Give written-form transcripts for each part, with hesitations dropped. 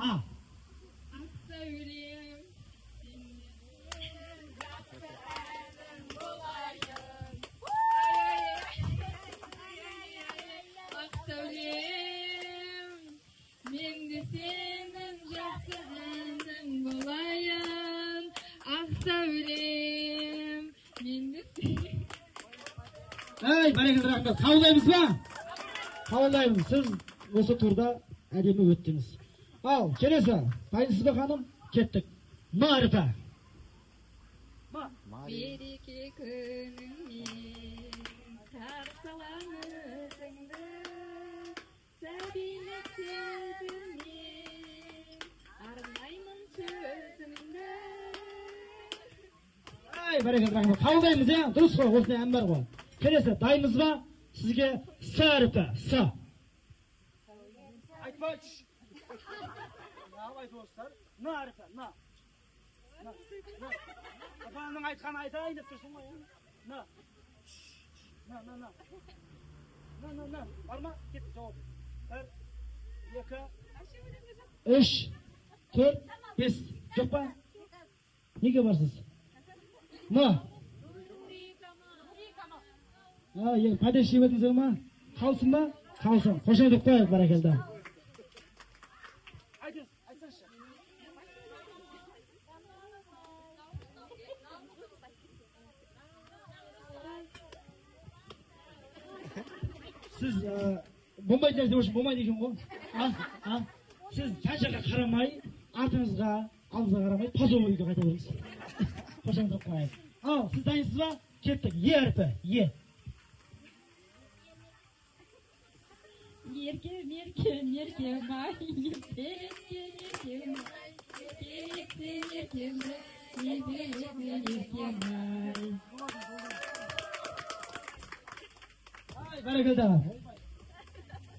A. Söyleyeyim. Söyleyeyim. Men de senin жақсының болайын. Söyleyeyim. Men de senin. Ey, бәрекелді рахмет. Қабылдаймыз ба? Қабылдаймыз. Сіз осы турда әдемі өттіңіз. Ал, келесі. Дайынсыз ба ханым? Кеттік. Марифа. Береке күніңмен қарсыламызыңды, сәбилік сезіммен арнаймын сөзімді. Ай, бәрекелді рахмет. Қабылдаймыз, иә? Дұрыс қой, осындай ән бар ғой. Келесі, дайынбыз ба? Сізге С әріпі. С. Айтпайшы. Айтып отырсыздар. Н әріпі. Н. Апаның айтқанын айтайын деп тұрсың ғой. Н. Н. Бар ма? Кетті жауап. 1, 2, 3, 4, 5. Жоқ па? Неге барсыз? Н. Пайда шеп едіңіздер ма? Қалсын ба? Қалсын. Қошемдік қойып бәрекелді. Айтсаңшы. Сіз болмайды нәрсе үшін болмайды екен ғой. Сіз жан-жаққа қарамай, артыңызға, алдыңызға қарамай, таза ойды қайта беріңіз. Қошемдік қойып. Ал, сіз дайынсыз ба? Кеттік. Е әріпі. Е. Еркем, еркем, еркем, ай, еркем, еркем, еркем, еркем, ай. Бәрекелді.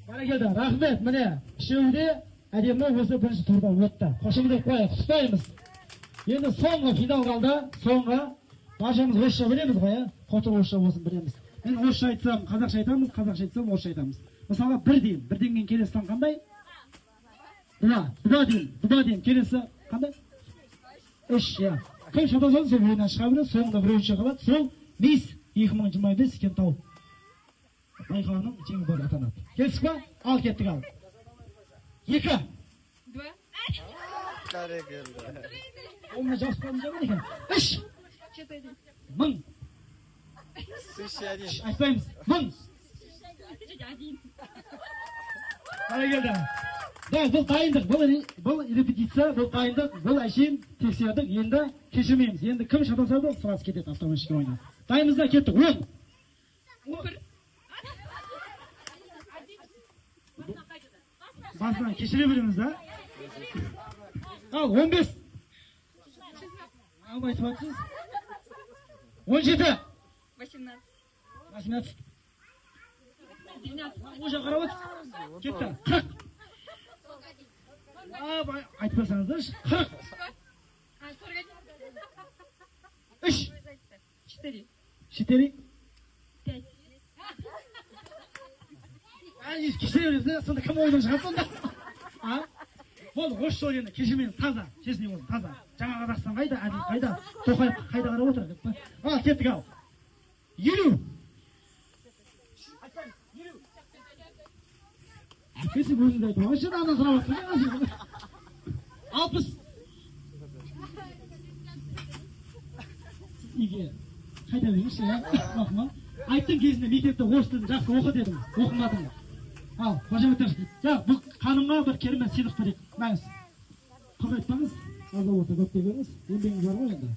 Бәрекелді. Рахмет, міне. Үшеуі әдемі осы бірінші турда өтті. Қошемдеп қойып, құттықтаймыз. Енді соңғы финал қалды. Соңғы баршамыз орысша білеміз ғой, қотыр орысша болсын білеміз. Мен орысша айтсам, қазақша айтамыз, қазақша айтсам, орысша айтамыз. Мысалы, бір деймін. Бірден кейін келесі қандай? Два деймін. Келесі қандай? Үш, иә. Кім шатасады, сол ойынан шыға береді, соңында біреуінші қалады. Сол бес 2025 екен тауып. Байқауының жеңімпазы атанады. Келсік па? Ал, кеттік ал. 2. 2. Онына жауып қалым жаман екен. 3. 1000. Айтпаймыз. 1000. Бәрекелді. Бұл дайындық, бұл репетиция, бұл дайындық, бұл әшейін тексердік. Енді кешірмейміз. Енді кім шатасады, сұрасы кетеді автоматически ойна. Дайынбызда кеттік. 10. Басынан кешіре береміз да. Ал, 15. Ал, айтып атсыз. 17. 18. 18. Уже қарап өтсіз. Кетті. 40. Айтпасаңыздаршы. 40. 3. 4. 4. 5. Кешіре береміз, сонда кім ойдан шығады сонда? Болды, осы жол енді кешірмейміз, таза. Честный болсын, таза. Жаңа Қазақстан қайда, әділ қайда, Тоқаев қайда қарап отыр. Ал, кеттік ал. 50. Әкесі өзіңді айтып алшы, ана сұрап отыр. 60. Неге? Қайта беріңізші, оқыма. Айттың кезінде мектепте орыс тілін жақсы оқы дедім, оқымадым. Ал, қожаметтер, бұл қанымға бір керемет сыйлық берейік. Мәңіз. Құр айтпаңыз, аза орта көпте көріңіз. Еңбегіңіз бар ғой енді.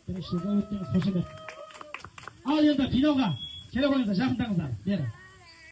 Бірінші жылда өттіңіз, қожамет. Ал енді финалға келе қойыңыздар, жақындаңыздар. Бері.